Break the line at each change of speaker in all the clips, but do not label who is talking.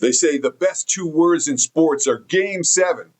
They say the best two words in sports are Game 7.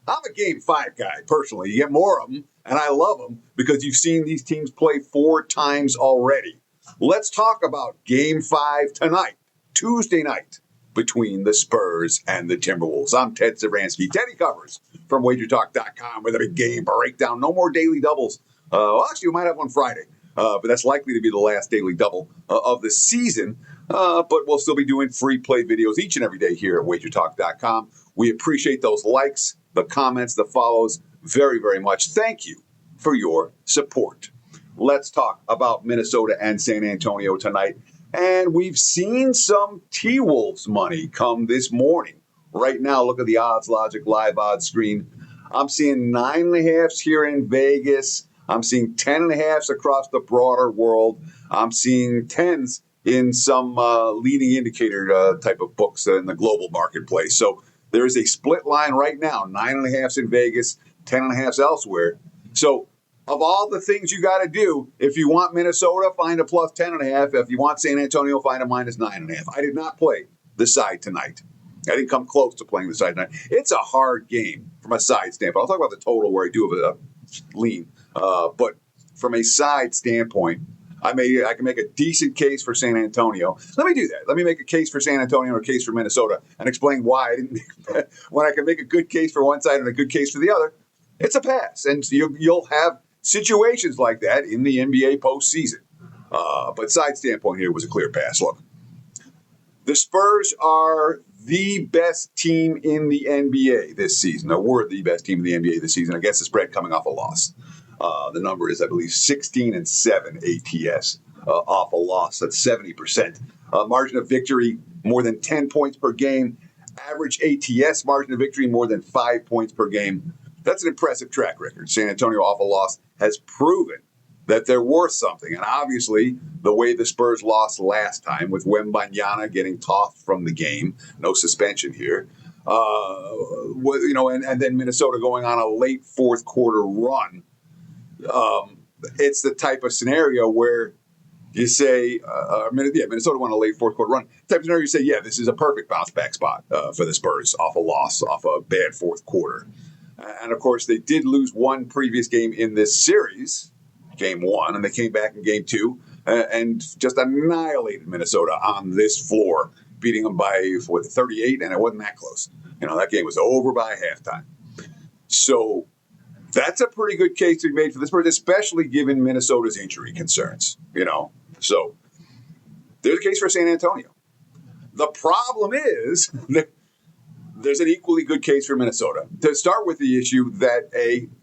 I'm a Game 5 guy, personally. You get more of them, and I love them because you've seen these teams play 4 times already. Let's talk about Game 5 tonight, Tuesday night, between the Spurs and the Timberwolves. I'm Ted Savransky. Teddy covers from WagerTalk.com with a big game breakdown. No more daily doubles. Actually, we might have one Friday, but that's likely to be the last daily double of the season. But we'll still be doing free play videos each and every day here at WagerTalk.com. We appreciate those likes, the comments, the follows very, very much. Thank you for your support. Let's talk about Minnesota and San Antonio tonight. And we've seen some T-Wolves money come this morning. Right now, look at the Odds Logic live odds screen. I'm seeing 9.5s here in Vegas. I'm seeing 10.5s across the broader world. I'm seeing 10s in some leading indicator type of books in the global marketplace. So there is a split line right now, 9.5s in Vegas, 10.5s elsewhere. So of all the things you got to do, if you want Minnesota, find a plus 10.5. If you want San Antonio, find a minus 9.5. I did not play the side tonight. I didn't come close to playing the side tonight. It's a hard game from a side standpoint. I'll talk about the total where I do have a lean. But from a side standpoint, I can make a decent case for San Antonio. Let me do that. Let me make a case for San Antonio or a case for Minnesota and explain why I didn't. When I can make a good case for one side and a good case for the other, it's a pass. And you'll have situations like that in the NBA postseason. But side standpoint here was a clear pass. Look, the Spurs are the best team in the NBA this season. Or were the best team in the NBA this season against the spread coming off a loss. The number is, I believe, 16-7 ATS off a loss. That's 70%. Margin of victory, more than 10 points per game. Average ATS margin of victory, more than 5 points per game. That's an impressive track record. San Antonio off a loss has proven that they're worth something. And obviously, the way the Spurs lost last time with Wembanyama getting tossed from the game, no suspension here, and then Minnesota going on a late fourth quarter run. It's the type of scenario where you say, Minnesota won a late fourth quarter run. The type of scenario you say, yeah, this is a perfect bounce back spot for the Spurs off a loss, off a bad fourth quarter. And of course, they did lose one previous game in this series, game 1, and they came back in game 2 and just annihilated Minnesota on this floor, beating them by 38, and it wasn't that close. That game was over by halftime. So that's a pretty good case to be made for the Spurs, especially given Minnesota's injury concerns, So there's a case for San Antonio. The problem is that there's an equally good case for Minnesota. To start with the issue that,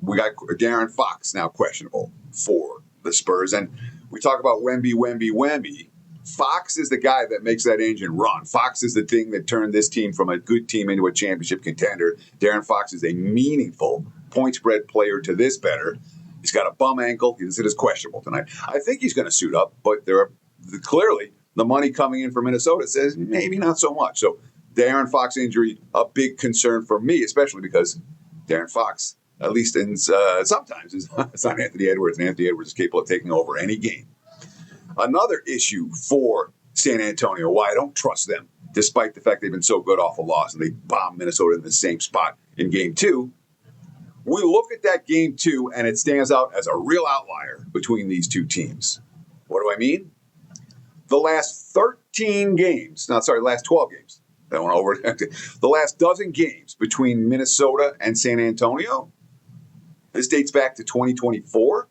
we got Darren Fox now questionable for the Spurs. And we talk about Wemby. Fox is the guy that makes that engine run. Fox is the thing that turned this team from a good team into a championship contender. Darren Fox is a meaningful point spread player to this better. He's got a bum ankle. It is questionable tonight. I think he's going to suit up, but clearly the money coming in for Minnesota says maybe not so much. So Darren Fox injury, a big concern for me, especially because Darren Fox, at least sometimes, it's not Anthony Edwards, and Anthony Edwards is capable of taking over any game. Another issue for San Antonio, why I don't trust them, despite the fact they've been so good off a loss and they bombed Minnesota in the same spot in game 2. We look at that game 2, and it stands out as a real outlier between these two teams. What do I mean? The last 12 games. I went over the last dozen games between Minnesota and San Antonio. This dates back to 2024,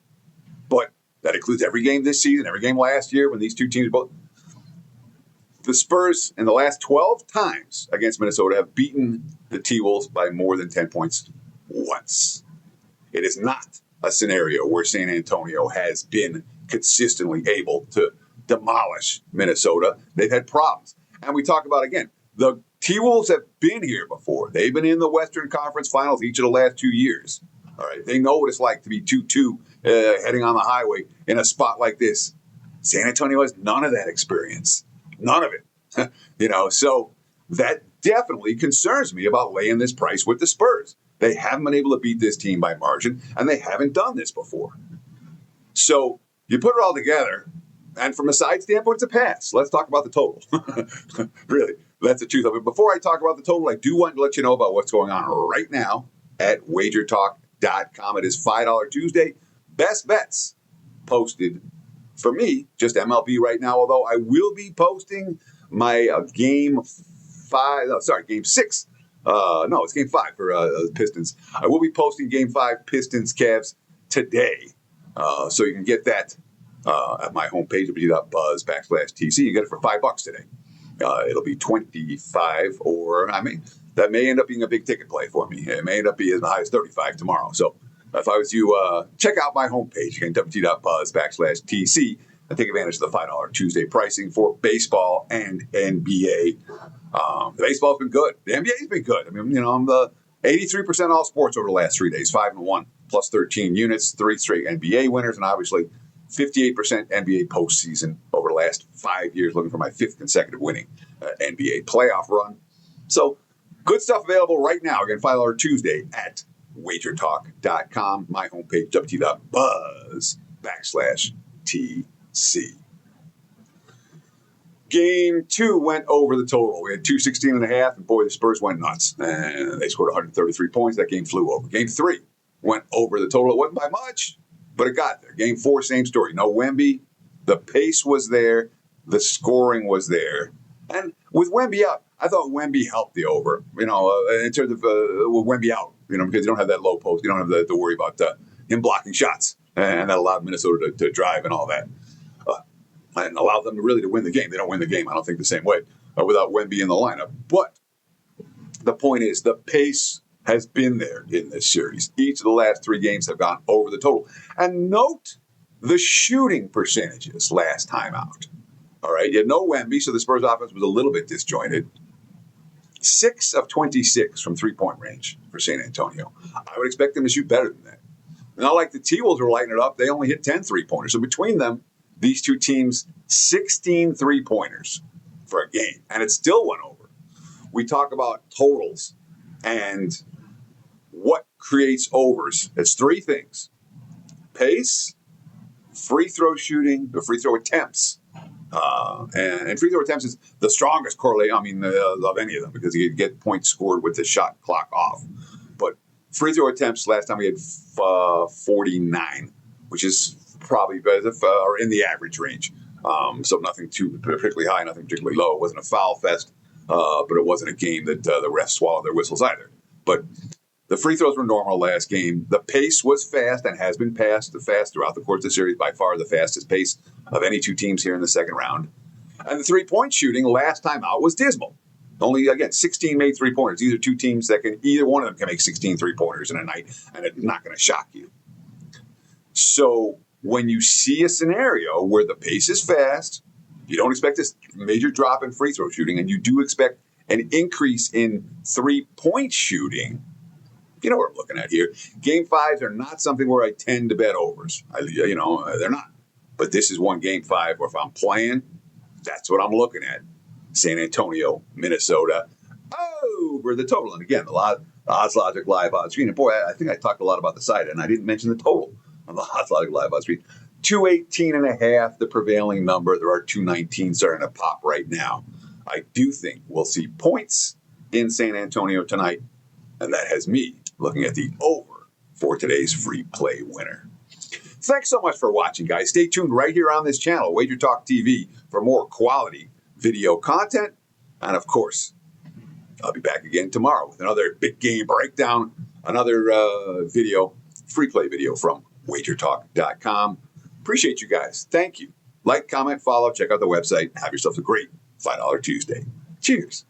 but that includes every game this season, every game last year when these two teams both. The Spurs in the last 12 times against Minnesota have beaten the T-Wolves by more than 10 points once. It is not a scenario where San Antonio has been consistently able to demolish Minnesota. They've had problems. And we talk about, again, the T-Wolves have been here before. They've been in the Western Conference Finals each of the last 2 years. All right, they know what it's like to be 2-2 heading on the highway in a spot like this. San Antonio has none of that experience. None of it. So that definitely concerns me about laying this price with the Spurs. They haven't been able to beat this team by margin, and they haven't done this before. So you put it all together, and from a side standpoint, it's a pass. Let's talk about the total. Really. That's the truth of it. Before I talk about the total, I do want to let you know about what's going on right now at WagerTalk.com. It is $5 Tuesday. Best bets posted for me, just MLB right now, although I will be posting my game 6. No, it's game 5 for the Pistons. I will be posting game 5 Pistons Cavs today. So you can get that at my homepage, www.buzz.tc. You get it for $5 today. It'll be 25, or that may end up being a big ticket play for me. It may end up being as high as 35 tomorrow. So if I was you, check out my homepage again, www.buzz.tc, and take advantage of the $5 Tuesday pricing for baseball and NBA. The baseball's been good. The NBA's been good. I'm the 83% all sports over the last 3 days, 5-1, plus 13 units, 3 straight NBA winners, and obviously 58% NBA postseason over the last 5 years, looking for my 5th consecutive winning NBA playoff run. So good stuff available right now. Again, $5 Tuesday at WagerTalk.com. My homepage, www.buzz.tc. Game 2 went over the total. We had 216.5, and boy, the Spurs went nuts. And they scored 133 points. That game flew over. Game 3 went over the total. It wasn't by much, but it got there. Game 4, same story. No Wemby. The pace was there. The scoring was there. And with Wemby out, I thought Wemby helped the over, in terms of with Wemby out, because you don't have that low post. You don't have to worry about him blocking shots. And that allowed Minnesota to drive and all that. And allowed them to win the game. They don't win the game, I don't think, the same way without Wemby in the lineup. But the point is, the pace has been there in this series. Each of the last 3 games have gone over the total. And note the shooting percentages last time out. All right, you had no Wemby, so the Spurs offense was a little bit disjointed. 6 of 26 from three-point range for San Antonio. I would expect them to shoot better than that. Not like the T-Wolves were lighting it up. They only hit 10 three-pointers. So between them, these two teams, 16 three-pointers for a game. And it still went over. We talk about totals and what creates overs. It's 3 things. Pace, free throw shooting, the free throw attempts. And free throw attempts is the strongest correlate, of any of them, because you get points scored with the shot clock off. But free throw attempts, last time we had 49, which is probably in the average range. So nothing too particularly high, nothing particularly low. It wasn't a foul fest, but it wasn't a game that the refs swallowed their whistles either. But the free throws were normal last game. The pace was fast and has been fast throughout the course of the series, by far the fastest pace of any 2 teams here in the second round. And the three-point shooting last time out was dismal. Only, again, 16 made three-pointers. These are 2 teams that either one of them can make 16 three-pointers in a night, and it's not going to shock you. So when you see a scenario where the pace is fast, you don't expect this major drop in free throw shooting, and you do expect an increase in three-point shooting, you know what I'm looking at here. Game 5s are not something where I tend to bet overs. They're not. But this is one Game 5 where if I'm playing, that's what I'm looking at. San Antonio, Minnesota, over the total. And again, the Odds Logic live odds screen. And boy, I think I talked a lot about the side, and I didn't mention the total on the Odds Logic live odds screen. 218.5, the prevailing number. There are 219 starting to pop right now. I do think we'll see points in San Antonio tonight, and that has me looking at the over for today's free play winner. Thanks so much for watching, guys. Stay tuned right here on this channel, WagerTalk TV, for more quality video content. And of course, I'll be back again tomorrow with another big game breakdown, another free play video from WagerTalk.com. Appreciate you guys. Thank you. Like, comment, follow, check out the website. Have yourselves a great $5 Tuesday. Cheers.